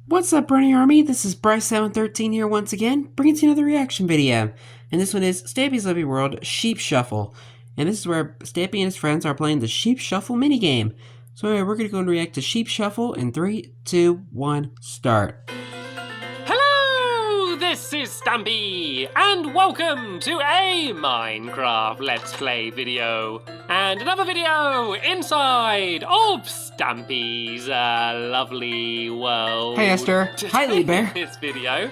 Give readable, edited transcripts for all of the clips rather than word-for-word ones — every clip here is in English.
What's up, Running Army? This is BryceAllen13 here once again, bringing to you another reaction video. And this one is Stampy's Living World Sheep Shuffle. And this is where Stampy and his friends are playing the Sheep Shuffle minigame. So anyway, we're going to go and react to Sheep Shuffle in 3, 2, 1, start. Hello, this is Stampy, and welcome to a Minecraft Let's Play video. And another video inside of Stampy's lovely world. Hey Esther. Hi Lee Bear. In this video,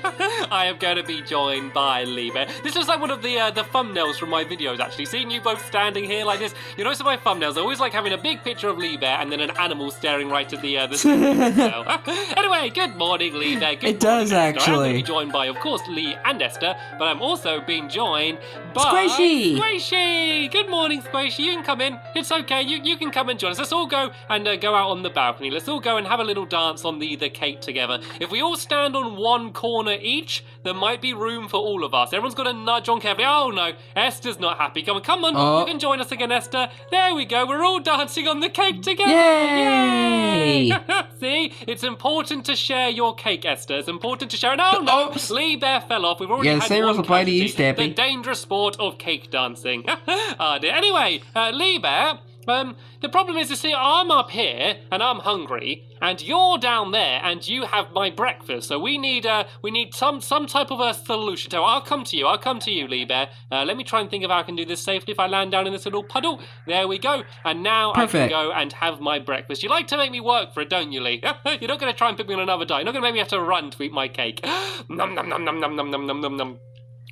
I am going to be joined by Lee Bear. This is like one of the thumbnails from my videos, actually. Seeing you both standing here like this, you notice in my thumbnails, I always like having a big picture of Lee Bear and then an animal staring right at the thumbnail. Anyway, good morning, Lee Bear. Good It does, morning, Esther. I'm going actually. to be joined by, of course, Lee and Esther, but I'm also being joined by Squishy. Squishy. Good morning, Squishy. You can come in. It's okay. You can come and join us. Let's all go and go out on the balcony. Let's all go and have a little dance on the cake together. If we all stand on one corner each, there might be room for all of us. Everyone's got to nudge on carefully. Oh no, Esther's not happy. Come on. Oh. You can join us again, Esther. There we go. We're all dancing on the cake together. Yay! See, it's important to share your cake, Esther. It's important to share. No, Oops. Lee Bear fell off. We've already Yeah, the had same rules one apply to you, casualty. Stampy. The dangerous sport of cake dancing. Ah, dear. Anyway, Lee Bear. The problem is, you see, I'm up here and I'm hungry, and you're down there and you have my breakfast. So we need some type of a solution. So I'll come to you, Lee Bear. Let me try and think if I can do this safely. If I land down in this little puddle, there we go. And now Perfect. I can go and have my breakfast. You like to make me work for it, don't you, Lee? You're not going to try and put me on another diet. You're not going to make me have to run to eat my cake. Nom nom nom nom nom nom nom nom nom nom.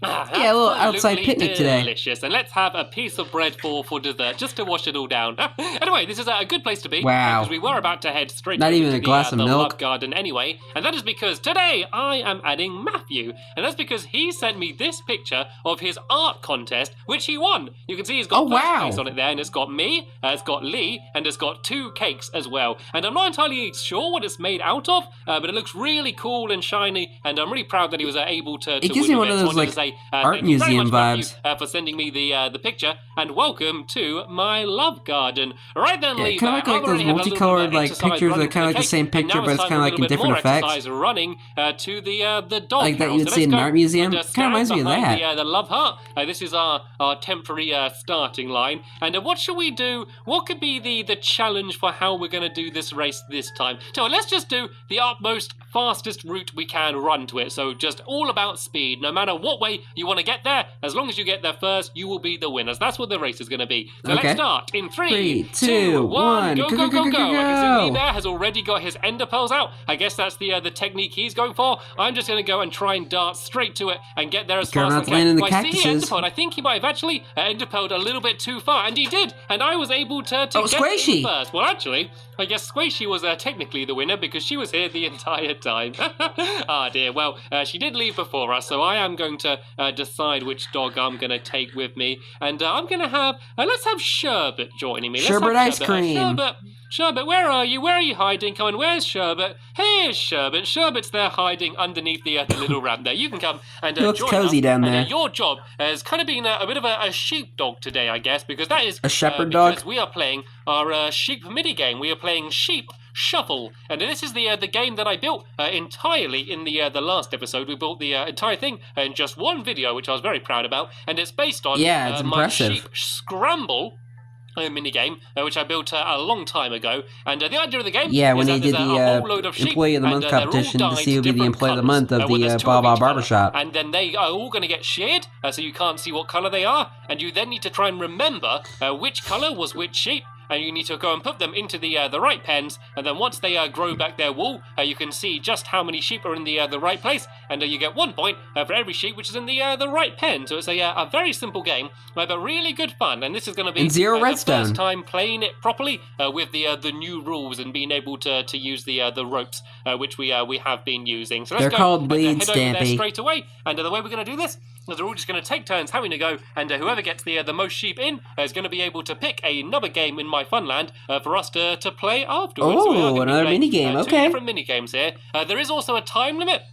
Yeah, a little outside Absolutely picnic today. Delicious, and let's have a piece of bread for dessert, just to wash it all down. Anyway, this is a good place to be. Wow. Because we were about to head straight Not into even a glass of the milk. Love Garden anyway, and that is because today I am adding Matthew, and that's because he sent me this picture of his art contest, which he won. You can see he's got Oh, first wow. place on it there, and it's got me, it's got Lee, and it's got 2 cakes as well. And I'm not entirely sure what it's made out of, but it looks really cool and shiny, and I'm really proud that he was able to It gives me win one with of it. So those, I wanted like, to say, art thank you very museum much, Matthew, vibes. for sending me the picture, and welcome to my love garden. Right then, Yeah, Lee, kinda like I those already have a little multicolored, bit of like, exercise pictures that running kinda like the cake, same and picture, now but it's time kinda for a like little in bit different more effects. exercise running to the dog Like that house. you would So see in let's an go art museum. and, Kinda reminds me of stand that. behind the love heart. This is our temporary starting line. And what shall we do? What could be the challenge for how we're going to do this race this time? So let's just do the utmost fastest route we can run to it. So just all about speed. No matter what way you want to get there, as long as you get there first, you will be the winners. That's what the race is going to be. So Okay. let's start in 3, 3, 2, 1. Go. Go, go, go, go, I can see Lee go. Bear has already got his ender pearls out. I guess that's the technique he's going for. I'm just going to go and try and dart straight to it and get there as Careful fast as not I to land can. in the Well, I see he cactuses. enderpearled. I think he might have actually enderpearled a little bit too far, and he did. And I was able to Oh, get Squishy. in first. Well, actually, I guess Squishy was technically the winner because she was here the entire time. Ah, dear. Well, she did leave before us, so I am going to decide which dog I'm going to take with me. And I'm going to have, let's have Sherbet joining me. Let's Sherbet have ice cream. Sherbet, where are you? Where are you hiding? Come on, where's Sherbet? Here's Sherbet. Sherbet's there hiding underneath the little ramp there. You can come and He looks join cozy us. down And, there. your job has kind of been a bit of a sheepdog today, I guess, because that is A shepherd dog? because we are playing our sheep mini game. We are playing Sheep Shuffle, and this is the game that I built entirely in the last episode. We built the entire thing in just one video, which I was very proud about, and it's based on Yeah, it's my impressive. Sheep Scramble minigame, which I built a long time ago. And the idea of the game Yeah, is when that they did there's a the whole load of sheep, Employee of the and, Month they're all competition to dyed see who would be the different Employee of the colours, Month of where the there's 2 Blah of Blah each colour. Barbershop. And then they are all going to get sheared, so you can't see what colour they are, and you then need to try and remember which colour was which sheep, and you need to go and put them into the right pens, and then once they grow back their wool, you can see just how many sheep are in the right place, and you get 1 point for every sheep which is in the right pen. So it's a very simple game, but really good fun, and this is going to be And zero the redstone. first time playing it properly with the new rules and being able to use the ropes which we have been using. So let's They're go called and, bleeds, head over there Stampy. straight away. And the way we're going to do this is we're all just going to take turns having to go, and whoever gets the most sheep in is going to be able to pick another game in my Funland for us to play afterwards. Oh, So we are gonna be another playing, minigame, 2 okay. different minigames here. There is also a time limit.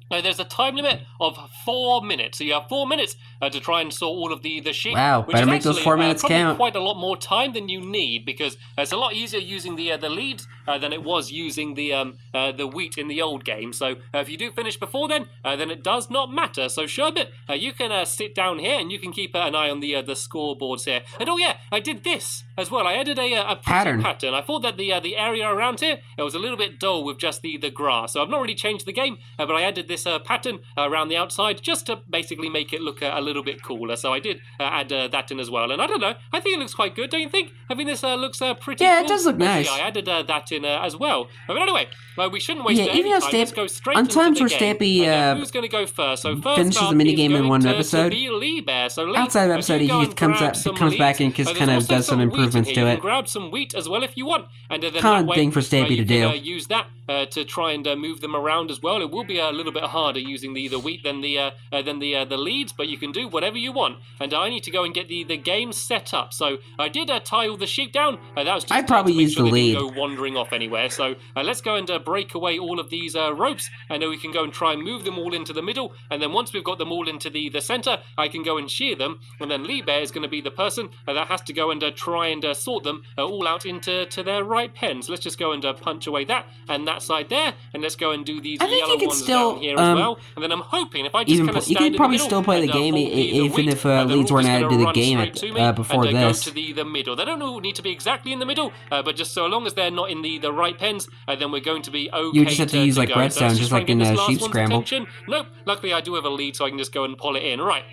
There's a time limit of 4 minutes, so you have 4 minutes to try and sort all of the sheep. Wow, which better is make those actually, 4 minutes probably count. quite a lot more time than you need, because it's a lot easier using the leads than it was using the wheat in the old game. So if you do finish before then it does not matter. So Sherbet, you can sit down here and you can keep an eye on the scoreboards here. And oh yeah, I did this as well. I added a pattern. I thought that the area around here, it was a little bit dull with just the grass. So I've not really changed the game, but I added this pattern around the outside just to basically make it look a little bit cooler. So I did add that in as well. And I don't know, I think it looks quite good, don't you think? I think this looks pretty cool. Yeah, it does look nice. I added that in as well. But anyway, we shouldn't waste any time. Let's go straight on into times the where game. Stampy who's going to go first? So first finishes the minigame in one episode. To be Lee Bear. So Lee, outside of episode, he comes back and just kind of does some improvements to you it. can grab some wheat as well if you want, and then Common thing for Stampy to do. Use that to try and move them around as well. It will be a little bit harder using the wheat than the leads, but you can do whatever you want. And I need to go and get the game set up. So I did tie all the sheep down. That was just I probably to make used sure the they lead. didn't go wandering off anywhere. So let's go and break away all of these ropes, and then we can go and try and move them all into the middle. And then once we've got them all into the center, I can go and shear them. And then Lee Bear is going to be the person that has to go and try and sort them all out into their right pens. Let's just go and punch away that and that side there, and let's go and do these yellow ones down here as well. And then I'm hoping if I just kind of stand in the middle, you could probably still play the game even if leads weren't added to the game before this. Go to the middle. They don't all need to be exactly in the middle, but just so long as they're not in the right pens, then we're going to be okay. You just have to use like redstone, just like in Sheep Scramble. Nope. Luckily, I do have a lead, so I can just go and pull it in. Right.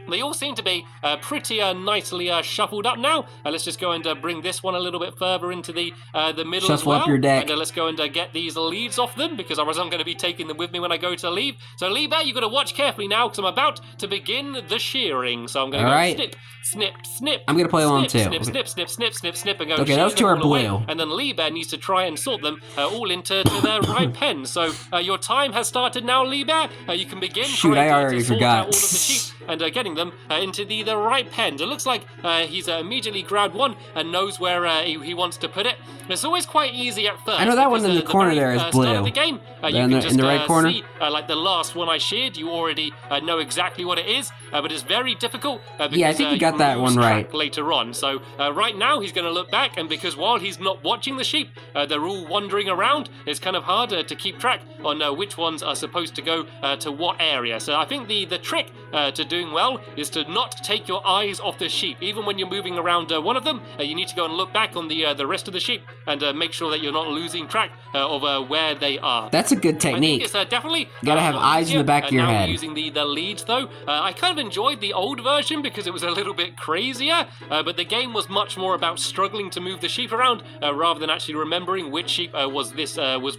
They all seem to be pretty nicely shuffled up now. Let's just go and bring this one a little bit further into the middle as well. Shuffle up your deck. And let's go and get these leads off them, because otherwise I'm going to be taking them with me when I go to leave. So Lee Bear, you've got to watch carefully now, because I'm about to begin the shearing. So I'm going to go snip, snip, snip. I'm going to play along too. Snip, snip, snip, snip, snip, snip, and go. Okay, those two are blue. And then Lee Bear needs to try and sort them all into their right pens. So your time has started now, Lee Bear. You can begin. Shoot, I already forgot. All of the sheep and getting them into the right pens. It looks like he's immediately grabbed one and knows where he wants to put it. It's always quite easy at first. I know that one in the corner there is blue. Start of the game, you can just in the right corner. See, like the last one I sheared, you already know exactly what it is, but it's very difficult. Because, yeah, I think you got that one right. Later on. So right now he's going to look back, and because while he's not watching the sheep, they're all wandering around. It's kind of hard to keep track on which ones are supposed to go to what area. So I think the trick to doing well is to not take your eyes off the sheep. Even when you're moving around one of them, you need to go and look back on the rest of the sheep and make sure that you're not losing track of where they are. That's a good technique. I think it's definitely you gotta have eyes in the back of your head. Using the leads though, I kind of enjoyed the old version because it was a little bit crazier, but the game was much more about struggling to move the sheep around rather than actually remembering which sheep was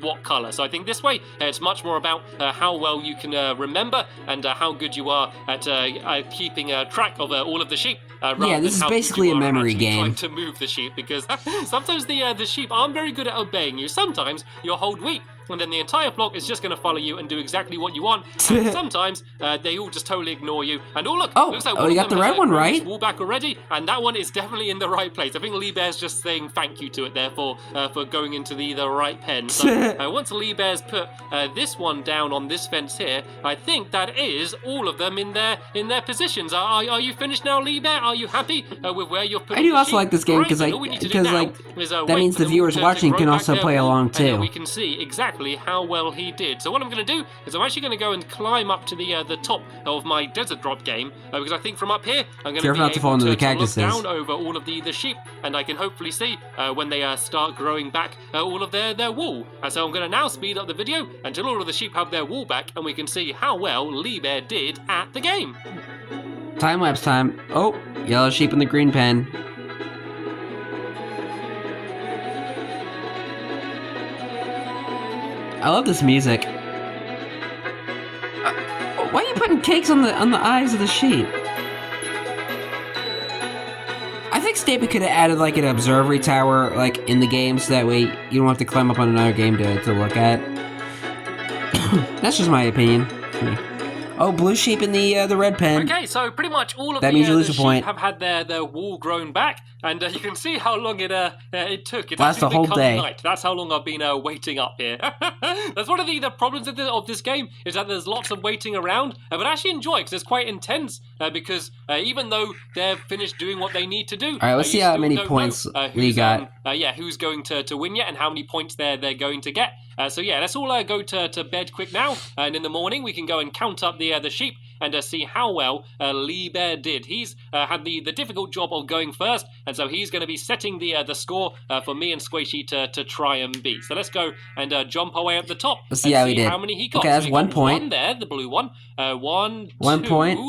what color. So I think this way it's much more about how well you can remember and how good you are at keeping track of all of the sheep. Yeah, this is basically a memory game. Trying to move the sheep, because sometimes the sheep aren't very good at obeying you. Sometimes you'll hold wheat, and then the entire flock is just going to follow you and do exactly what you want. And sometimes they all just totally ignore you. And looks like you got the red one right. Wall back already, and that one is definitely in the right place. I think Lee Bear's just saying thank you to it, therefore, for going into the right pen. So once Lee Bear's put this one down on this fence here, I think that is all of them in their positions. Are you finished now, Lee Bear? Are you happy with where you're putting? I do also like this game because that means the viewers watching can also play along too. We can see exactly how well he did. So what I'm going to do is I'm actually going to go and climb up to the top of my desert drop game because I think from up here I'm going to be able to fall into the cactuses. Look down over all of the sheep, and I can hopefully see when they start growing back all of their wool. And so I'm going to now speed up the video until all of the sheep have their wool back, and we can see how well Lee Bear did at the game. Time lapse time. Oh, yellow sheep in the green pen. I love this music. Why are you putting cakes on the eyes of the sheep? I think Stampy could have added like an observatory tower like in the game, so that way you don't have to climb up on another game to look at. That's just my opinion. Oh, blue sheep in the red pen. Okay, so pretty much all of That means you lose the a point. sheep have had their wool grown back, and you can see how long it took. It's Lasts actually the whole become day. night. That's how long I've been waiting up here. That's one of the problems of this game, is that there's lots of waiting around, but I actually enjoy it because it's quite intense, because even though they're finished doing what they need to do... Alright, let's see how many points Lee got. Who's going to win yet, and how many points they're going to get. So yeah, let's all go to bed quick now, and in the morning we can go and count up the sheep and see how well Lee Bear did. He's had the difficult job of going first, and so he's going to be setting the score for me and Squishy to try and beat. So let's go and jump our way up the top. Let's see how he did. How many he got. Okay, that's so 1 point. One there, the blue one. One point.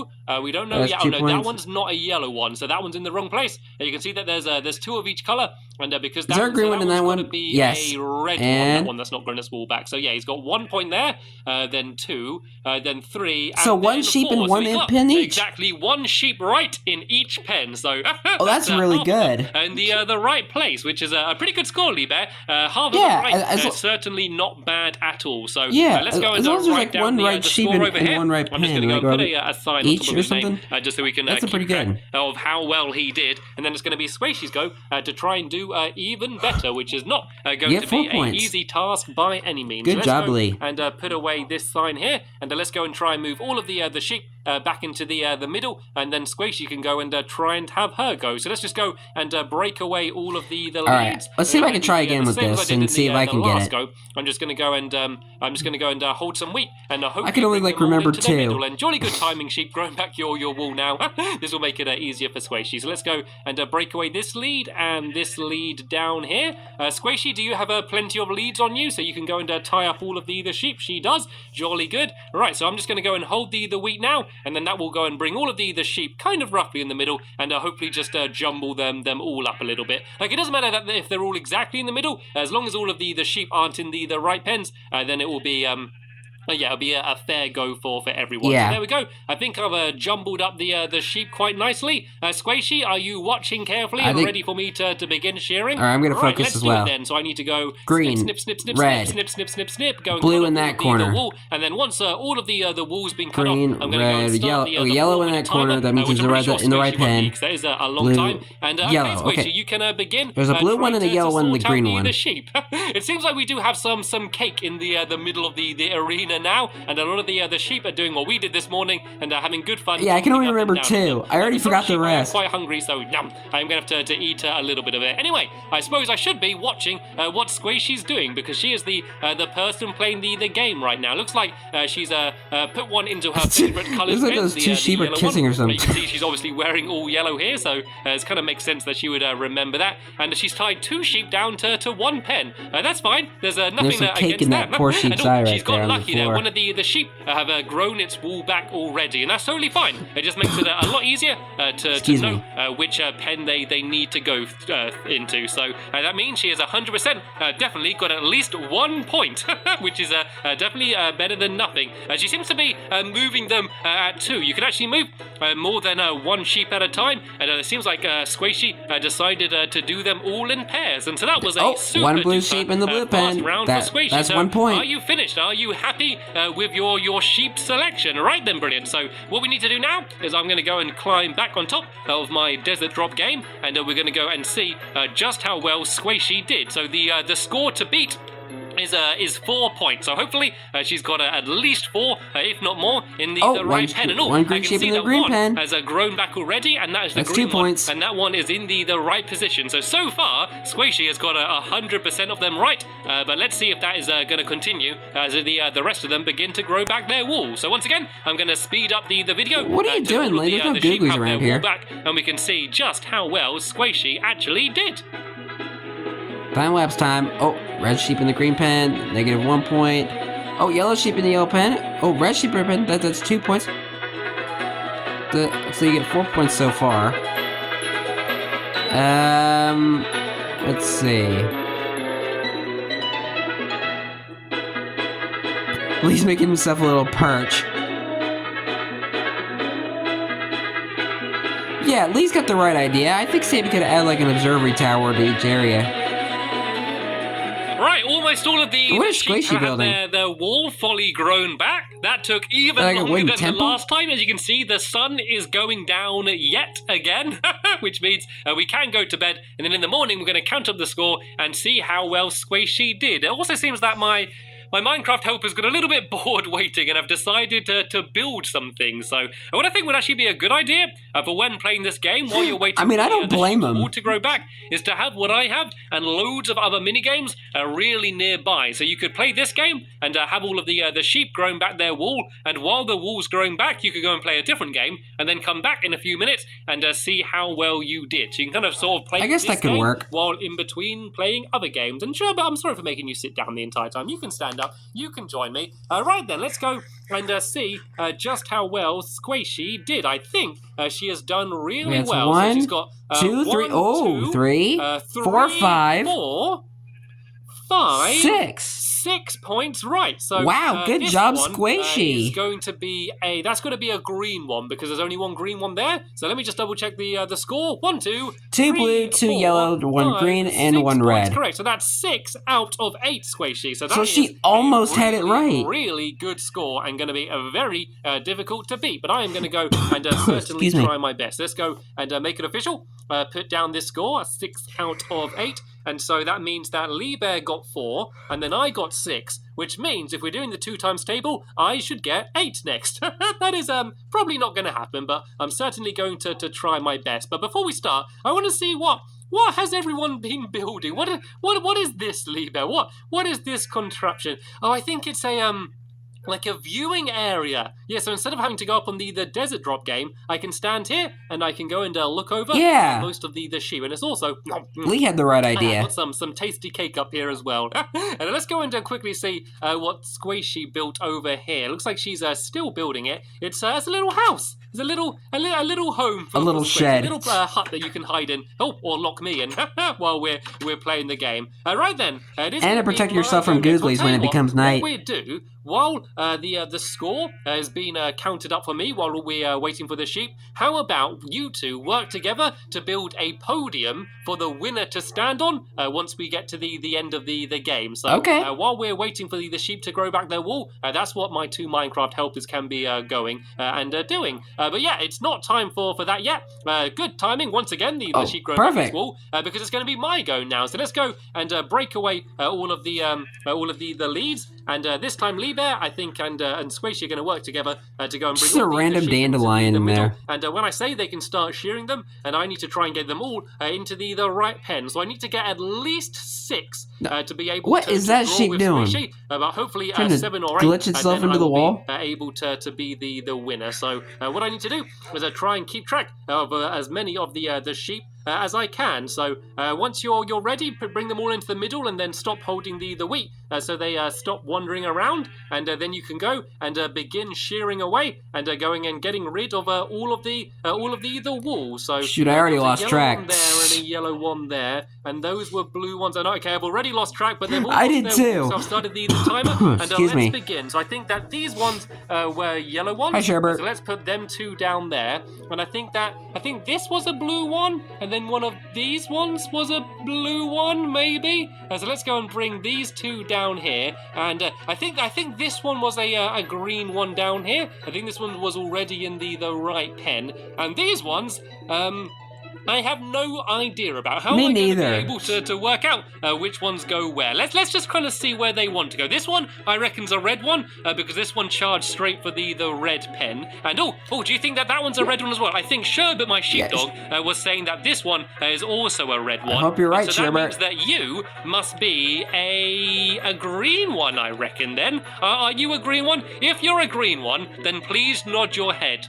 We don't know. That's Yeah, 2 no, points. that one's not a yellow one, so that one's in the wrong place. You can see that there's two of each color, and because there a green one in that one? Be Yes. a red one. And- That one that's not grown its wool back. So yeah, he's got 1 point there, then 2, then 3. So and one then sheep 4. and one so he's got pen each? Exactly one sheep right in each pen. So Oh, that's really half of them good. in the right place, which is a pretty good score, Lee Bear. Half of Yeah, them right, as certainly not bad at all. So Yeah, let's go as and long as there's, write like, down one the right sheep score and- over and here. one right I'm just pen, going to like, go put a sign on each top of or his name, something? just so we can That's a keep pretty track good. of how well he did. And then it's going to be Squishy's go to try and do even better, which is not going You get to 4 be points. an easy task by any means. Good So let's job, go Lee. and put away this sign here, and let's go and try and move all of the sheep back into the middle, and then Squishy can go and try and have her go. So let's just go and break away all of the leads. Alright, let's see if I can try again with same as this I did and in see if I can get last it. Go. I'm just going to go and hold some wheat, and hopefully I can only, bring like, them all remember into the 2. middle. And jolly good timing, sheep, growing back your wool now. This will make it easier for Squishy. So let's go and break away this lead and this lead down here. Squishy, do you have plenty of leads on you so you can go and tie up all of the sheep? She does. Jolly good. Right, so I'm just going to go and hold the wheat now, and then that will go and bring all of the sheep kind of roughly in the middle, and hopefully just jumble them all up a little bit. Like, it doesn't matter that if they're all exactly in the middle, as long as all of the sheep aren't in the right pens, then it will be it'll be a fair go for everyone. Yeah. So there we go. I think I've jumbled up the sheep quite nicely. Squishy, are you watching carefully and ready for me to begin shearing? Alright, I'm gonna Right, focus let's as do well. it then. So I need to go Green, snip, snip, snip, red, snip, snip, snip, snip, go and blue cut in off that the corner. wool, and then once all of the wool's been cut Green, off, I'm going to go and red, start yellow- the yellow four in minute that corner, timer, that means which there's I'm a pretty red in the sure right Squishy won't pen. need, 'cause that is a long Blue, time. And yellow, Squishy, okay. you can begin. There's a blue one trying and a to yellow one and sort the out green one. The sheep. It seems like we do have some cake in the middle of the arena now, and a lot of the sheep are doing what we did this morning and having good fun. Yeah, I can only jumping up and remember down. 2. I already Some forgot the sheep, rest. I am quite hungry, so yum, I'm going to have to eat a little bit of it. Anyway, I suppose I should be watching what Squishy's doing, because she is the person playing the game right now. Looks like she's put one into her favourite colours. Looks like those two sheep are kissing or something. You can see she's obviously wearing all yellow here, so it kind of makes sense that she would remember that. And she's tied 2 sheep down to 1 pen. That's fine. There's nothing There's some cake against in that poor sheep's And, eye right she's got there on the lucky there. floor. One of the sheep have grown its wool back already, and that's totally fine. It just makes it a lot easier to Excuse know me. which pen they need to go into. So that means she has 100% definitely got at least 1 point, which is definitely better than nothing. She seems to be moving them at 2. You can actually move more than 1 sheep at a time, and it seems like Squishy decided to do them all in pairs, and so that was a super 1 blue duper, sheep in the blue fast pen. round That- for Squishy. that's So 1 point. Are you finished? Are you happy with your sheep selection? Right then, brilliant. So what we need to do now is I'm going to go and climb back on top of my desert drop game, and we're going to go and see just how well Squishy did. So the score to beat is 4 points. So hopefully she's got at least 4, if not more, in the right pen. And one I green can sheep see in the that green one pen. has grown back already, and that is the That's green 2 one, points. and that one is in the right position. So far, Squishy has got 100% of them right, but let's see if that is going to continue as the rest of them begin to grow back their wool. So once again, I'm going to speed up the video. What are you till doing, all of Lee? There's no the sheep googlies have their around wool here. back, and we can see just how well Squishy actually did. Time lapse time. Oh, red sheep in the green pen. Negative 1 point. Oh, yellow sheep in the yellow pen. Oh, red sheep in the pen. That's 2 points. So you get 4 points so far. Let's see. Lee's making himself a little perch. Yeah, Lee's got the right idea. I think Stampy could add like an observatory tower to each area. Right, almost all of the What is sheep Squishy have building? their wall fully grown back. That took even Like a longer wooden than temple? the last time. As you can see, the sun is going down yet again, which means we can go to bed, and then in the morning we're going to count up the score and see how well Squishy did. It also seems that my Minecraft helper's got a little bit bored waiting and I've decided to build some things. So what I think would actually be a good idea for when playing this game while you're waiting I mean, for I don't blame the him. wall to grow back is to have what I have and loads of other minigames really nearby. So you could play this game and have all of the sheep growing back their wall, and while the wall's growing back you could go and play a different game and then come back in a few minutes and see how well you did. So you can kind of sort of play I guess this that could game work. while in between playing other games. And sure, but I'm sorry for making you sit down the entire time. You can stand up, you can join me. Right then, let's go and see just how well Squishy did. I think she has done really That's well. one, So she's got 2, 3. Oh, 3, 4, 5, 4, 5, 6. 6 points right. So Wow, good this job, one, Squishy. is going to be that's going to be a green one because there's only one green one there. So let me just double check the score. 1, 2, 2 3, blue, 2 4, yellow, 1 5, green, and 6 1 points red. correct. So that's 6 out of 8, Squishy. So So she almost had it right. Really good score and going to be very difficult to beat. But I am going to go and certainly Excuse me. try my best. Let's go and make it official. Put down this score, 6 out of 8. And so that means that Lee Bear got 4, and then I got 6, which means if we're doing the 2 times table, I should get 8 next. That is probably not going to happen, but I'm certainly going to try my best. But before we start, I want to see what has everyone been building? What is this, Lee Bear? What is this contraption? Oh, I think it's like a viewing area. Yeah, so instead of having to go up on the desert drop game, I can stand here and I can go and look over most of the sheep. And it's also... Lee had the right idea. I've got some tasty cake up here as well. And let's go and quickly see what Squishy built over here. Looks like she's still building it. It's a little house. It's a little home. For A little shed. A little hut that you can hide in. Oh, or lock me in while we're playing the game. Right then. And to protect yourself from googlies when it becomes night. What we do, while the score has been counted up for me while we're waiting for the sheep, how about you two work together to build a podium for the winner to stand on once we get to the end of the game. So while we're waiting for the sheep to grow back their wall, that's what my 2 Minecraft helpers can be going and doing. But yeah, it's not time for that yet. Good timing once again. The sheep grow back this wall because it's going to be my go now. So let's go and break away all of the leads. And this time, Lee Bear, I think, and Squishy are going to work together to go and bring just a all the random sheep dandelion into in the middle. there. And when I say they can start shearing them, and I need to try and get them all into the right pen. So I need to get at least 6 to be able What to is that draw sheep with doing? Squishy. But hopefully Trying to 7 or 8. glitch itself and then into I the will wall? Be able to be the winner. So what I need to do is try and keep track of as many of the sheep as I can. So once you're ready, bring them all into the middle and then stop holding the wheat so they stop wandering around, and then you can go and begin shearing away and going and getting rid of all of the wool. So shoot, I already lost track. One there and a yellow one there, and those were blue ones. And okay, I've already lost track, but they've all I did too. So I've started the timer, and Excuse me. let's begin. So I think that these ones were yellow ones. Hi, Sherbert. So let's put them 2 down there, and I think this was a blue one, and then one of these ones was a blue one, maybe. So let's go and bring these 2 down here, and I think this one was a green one down here. I think this one was already in the right pen, and these ones, I have no idea about how Me I'm going to be neither. able to work out which ones go where. Let's just kind of see where they want to go. This one, I reckon's a red one because this one charged straight for the red pen. And oh, do you think that one's a red one as well? I think Sherbert, my sheepdog, was saying that this one is also a red one. I hope you're right, so that Sherbert. means that you must be a green one, I reckon. Then are you a green one? If you're a green one, then please nod your head.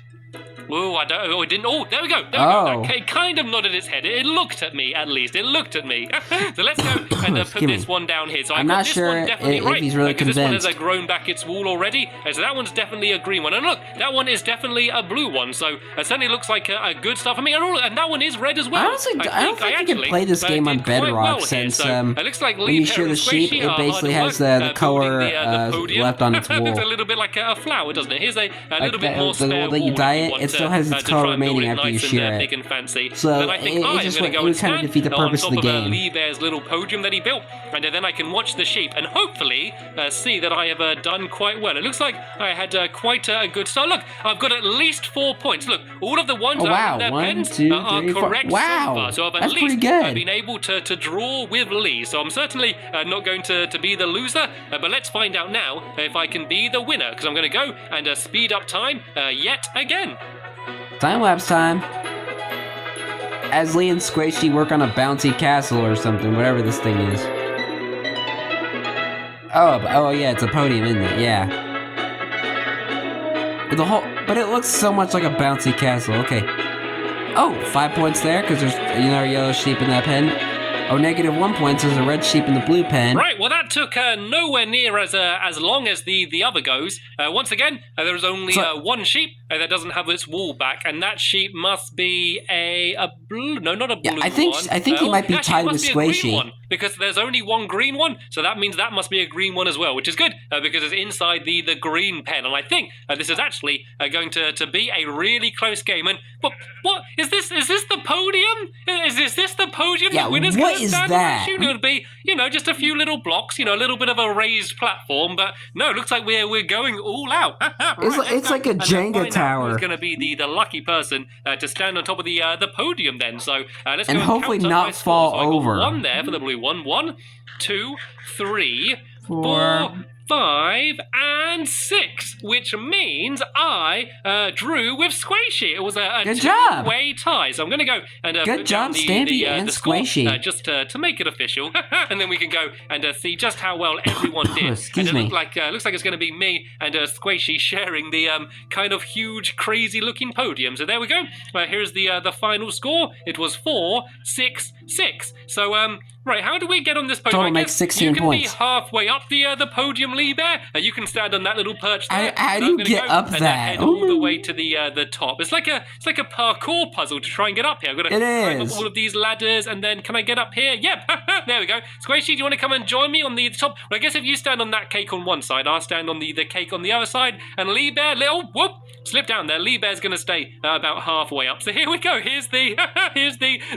Oh, I don't. Oh, it didn't. Oh, there we go. There we go. Okay, it kind of nodded its head. It looked at me, at least. It looked at me. So let's go and put this one down here. So I'm not this sure one definitely if right, he's really because convinced. this one has grown back its wall already. So that one's definitely a green one. And look, that one is definitely a blue one. So it certainly looks like a good stuff. I mean, and that one is red as well. Honestly, I don't think you can play this game on Bedrock since it looks like when you shear the sheep, it basically has the color left on its wool. It's a little bit like a flower, doesn't it? Here's a little bit more the spare wool that you wool dye if it, want it's still has its color remaining after you shear it. Big and fancy. So then I think I'm going to go would kind of defeat the purpose of the game. Lee Bear's little podium that he built, and then I can watch the sheep and hopefully see that I have done quite well. It looks like I had quite a good start. Look, I've got at least 4 points. Look, all of the ones that are in their pens are correct so far. So I've at least been able to draw with Lee. So I'm certainly not going to be the loser, but let's find out now if I can be the winner, because I'm going to go and speed up time yet again. Time-lapse time. As Lee and Squishy work on a bouncy castle or something, whatever this thing is. Oh yeah, it's a podium, isn't it? Yeah. But it looks so much like a bouncy castle. Okay. Oh, 5 points there, because there's another yellow sheep in that pen. Oh, -1 points. There's a red sheep in the blue pen. Right, well that took nowhere near as long as the other goes. Once again, there is only one sheep that doesn't have its wool back, and that sheep must be a blue. No, not a blue one. I think he might be tied with Squishy. Because there's only one green one, so that means that must be a green one as well, which is good, because it's inside the green pen, and I think this is actually going to be a really close game. And what is this? Is this the podium? Is this the podium? Yeah, the winner's what is that? It would be, just a few little blocks, a little bit of a raised platform, but no, it looks like we're going all out. Right, it's like a Jenga tower. Who's going to be the lucky person to stand on top of the podium then? So let's and go hopefully and not fall over. 1 there for the blue one. 1, 2, 3, 4, 5, and 6, which means I drew with Squishy. It was a two-way tie. So I'm going to go and good put job, down Stampy and Squishy. Just to make it official, and then we can go and see just how well everyone did. Excuse and it me. looks like it's going to be me and Squishy sharing the kind of huge, crazy-looking podium. So there we go. Here's the final score. It was 4, 6, 6. So right, how do we get on this podium? Total makes 16 points. You can be halfway up the podium, Lee Bear. You can stand on that little perch there. How do you get up that? Head all the way to the top. It's like a parkour puzzle to try and get up here. I've got to climb up all of these ladders, and then can I get up here? Yep. There we go. Squishy, do you want to come and join me on the top? Well, I guess if you stand on that cake on one side, I'll stand on the cake on the other side, and Lee Bear, slip down there. Lee Bear's going to stay about halfway up. So here we go. Here's the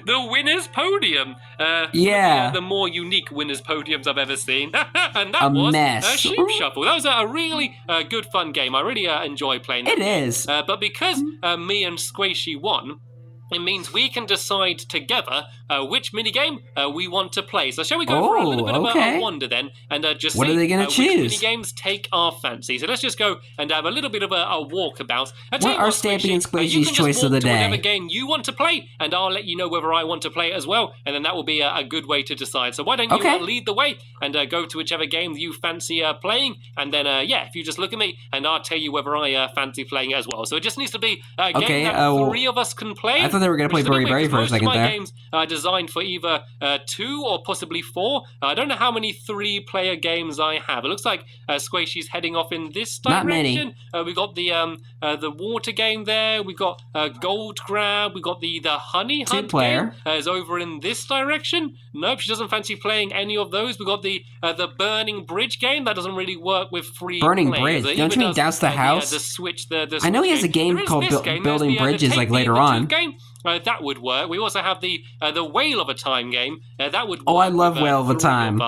winner's podium. The more unique winners' podiums I've ever seen. And that was a Sheep Shuffle. That was a really good, fun game. I really enjoy playing that. It is. But because me and Squishy won, it means we can decide together which minigame we want to play. So shall we go for a little bit of a wonder then, and just what see are they gonna choose? which minigames take our fancy. So let's just go and have a little bit of a walkabout. What are Stampy and Squishy's choice of the day? Whatever game you want to play, and I'll let you know whether I want to play it as well, and then that will be a good way to decide. So why don't you lead the way and go to whichever game you fancy playing, and then if you just look at me, and I'll tell you whether I fancy playing it as well. So it just needs to be a game that 3 of us can play. I thought they were going to play Berry for a second there. Most of my games are designed for either 2 or possibly 4. I don't know how many 3-player games I have. It looks like Squishy's heading off in this direction. Not many. We got the water game there. We got Gold Grab. We got the Honey Hunt game is over in this direction. Nope, she doesn't fancy playing any of those. We got the Burning Bridge game. That doesn't really work with 3 Burning players. Bridge? Don't you mean Douse the House? The Switch. The I know he has a game called Building Bridges later on. That would work. We also have the Whale of a Time game. That would work. Oh, I love Whale of a Time.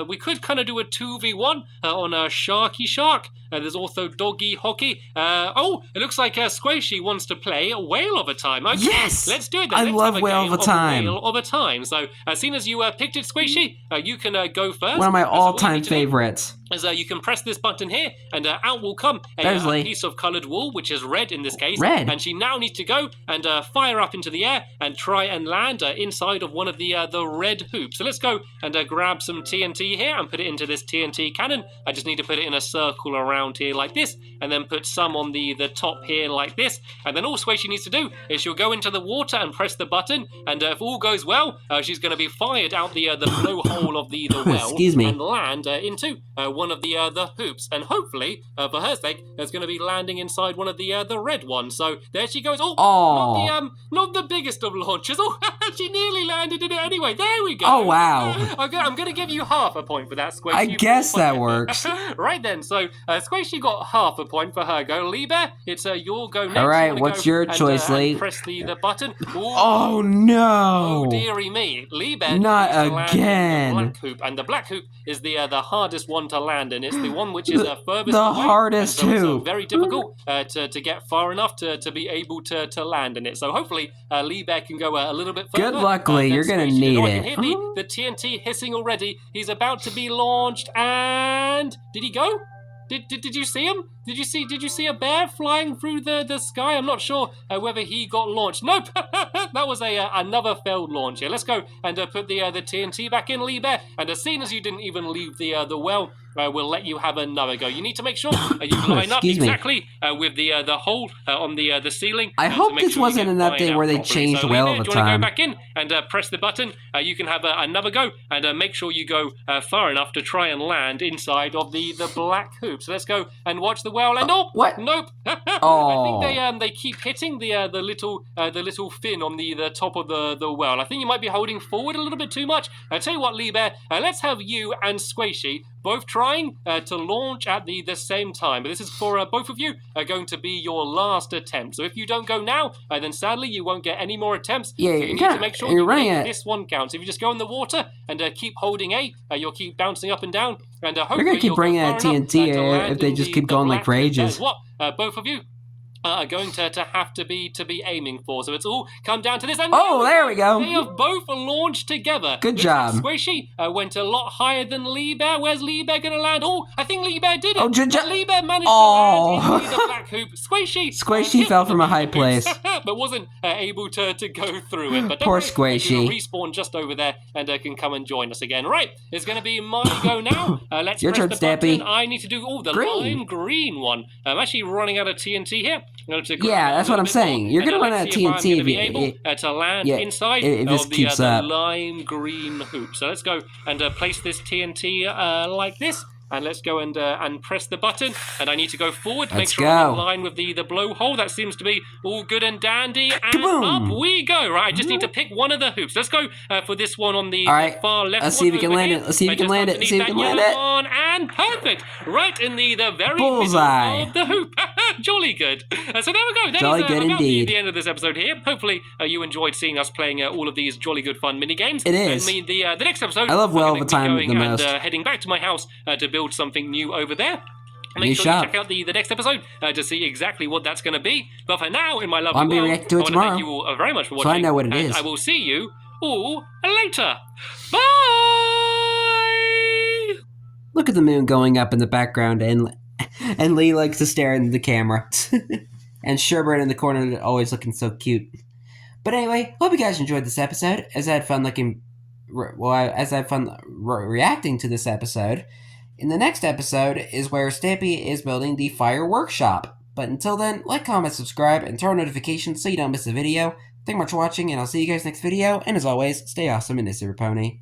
We could kind of do a 2v1 on Sharky Shark. There's also Doggy Hockey. It looks like Squishy wants to play a Whale of a Time. Okay, yes! Let's do it then. I love Whale of a Time. Whale of a Time. So as soon as you picked it, Squishy, you can go first. One of my all-time favorites. As you can press this button here, and out will come a piece of coloured wool, which is red in this case. Red. And she now needs to go and fire up into the air and try and land inside of one of the red hoops. So let's go and grab some TNT here and put it into this TNT cannon. I just need to put it in a circle around here like this, and then put some on the top here like this. And then all Squishy needs to do is she'll go into the water and press the button, and if all goes well, she's going to be fired out the blowhole of the well and land into one of the hoops, and hopefully for her sake it's going to be landing inside one of the red ones. So there she goes. Not the biggest of launches. She nearly landed in it anyway. There we go. Oh wow. I'm going to give you half a point for that, Squishy. I guess that works. Right then, so Squishy, Squishy got half a point for her go. Lee Bear, it's your go next. All right, what's your choice, Lee? And press the button. Ooh. Oh no! Oh dearie me, Lee Bear Not needs to land again. in the black hoop, and the black hoop is the hardest one to land, and it's the one which is furthest the away. hardest and so hoop. It's very difficult to get far enough to be able to land in it. So hopefully Lee Bear can go a little bit further. Good luck, Lee. You're gonna need I it. can hear the TNT hissing already. He's about to be launched, and did he go? Did you see him? Did you see a bear flying through the sky? I'm not sure whether he got launched. Nope, that was another failed launch. Here, let's go and put the TNT back in, Lee Bear. And as soon as you didn't even leave the well, we'll let you have another go. You need to make sure you line up exactly with the hole on the ceiling. I hope this wasn't an update where they changed well of the time. Do you want to go back in and press the button? You can have another go and make sure you go far enough to try and land inside of the black hoop. So let's go and watch the well. And what? Nope. Oh. I think they keep hitting the little fin on the top of the well. I think you might be holding forward a little bit too much. I tell you what, Lee Bear, let's have you and Squishy both trying to launch at the same time. But this is for both of you going to be your last attempt. So if you don't go now, then sadly you won't get any more attempts. Yeah, so you need to make sure you make this one count. So if you just go in the water and keep holding A, you'll keep bouncing up and down. And hopefully They're gonna keep bringing out TNT if they just keep going like for ages. What both of you are going to have to be aiming for. So it's all come down to this. And there we go. They have both launched together. Good job. Squishy went a lot higher than Lee Bear. Where's Lee Bear going to land? Oh, I think Lee Bear did it. Lee Bear managed to land in the black hoop. Squishy fell from a high place. But wasn't able to go through it. But Poor Squishy. Squishy. Respawn just over there and can come and join us again. Right, it's going to be my go now. Let's Your press turn, the Stampy. button. I need to do the lime green one. I'm actually running out of TNT here. Yeah, that's what I'm saying. You're gonna run out of TNT if you able to land inside if this of keeps the up. lime green hoop. So let's go and place this TNT like this. And let's go and press the button. And I need to go forward to make sure I'm in line with the blowhole. That seems to be all good and dandy. And Kaboom! Up we go. Right, I just need to pick one of the hoops. Let's go for this one on the far left. Let's see if you can land it. Let's see if you can land it. See if you can land it. And perfect. Right in the very bullseye middle of the hoop. Jolly good. So there we go. That jolly is good indeed. The end of this episode here. Hopefully you enjoyed seeing us playing all of these jolly good fun mini games. It is. I mean, the next episode, I love well of the time the most. And heading back to my house to build something new over there. New Make sure shop. you check out the next episode to see exactly what that's going to be. But for now, in my lovely I'll be world, reacting to it I want to tomorrow. thank you all very much for watching. So I know what it and is. I will see you all later. Bye! Look at the moon going up in the background, and Lee likes to stare into the camera. And Sherbert in the corner always looking so cute. But anyway, hope you guys enjoyed this episode, as I had fun reacting to this episode. In the next episode is where Stampy is building the fire workshop. But until then, like, comment, subscribe, and turn on notifications so you don't miss a video. Thank you much for watching, and I'll see you guys next video. And as always, stay awesome and this is your pony.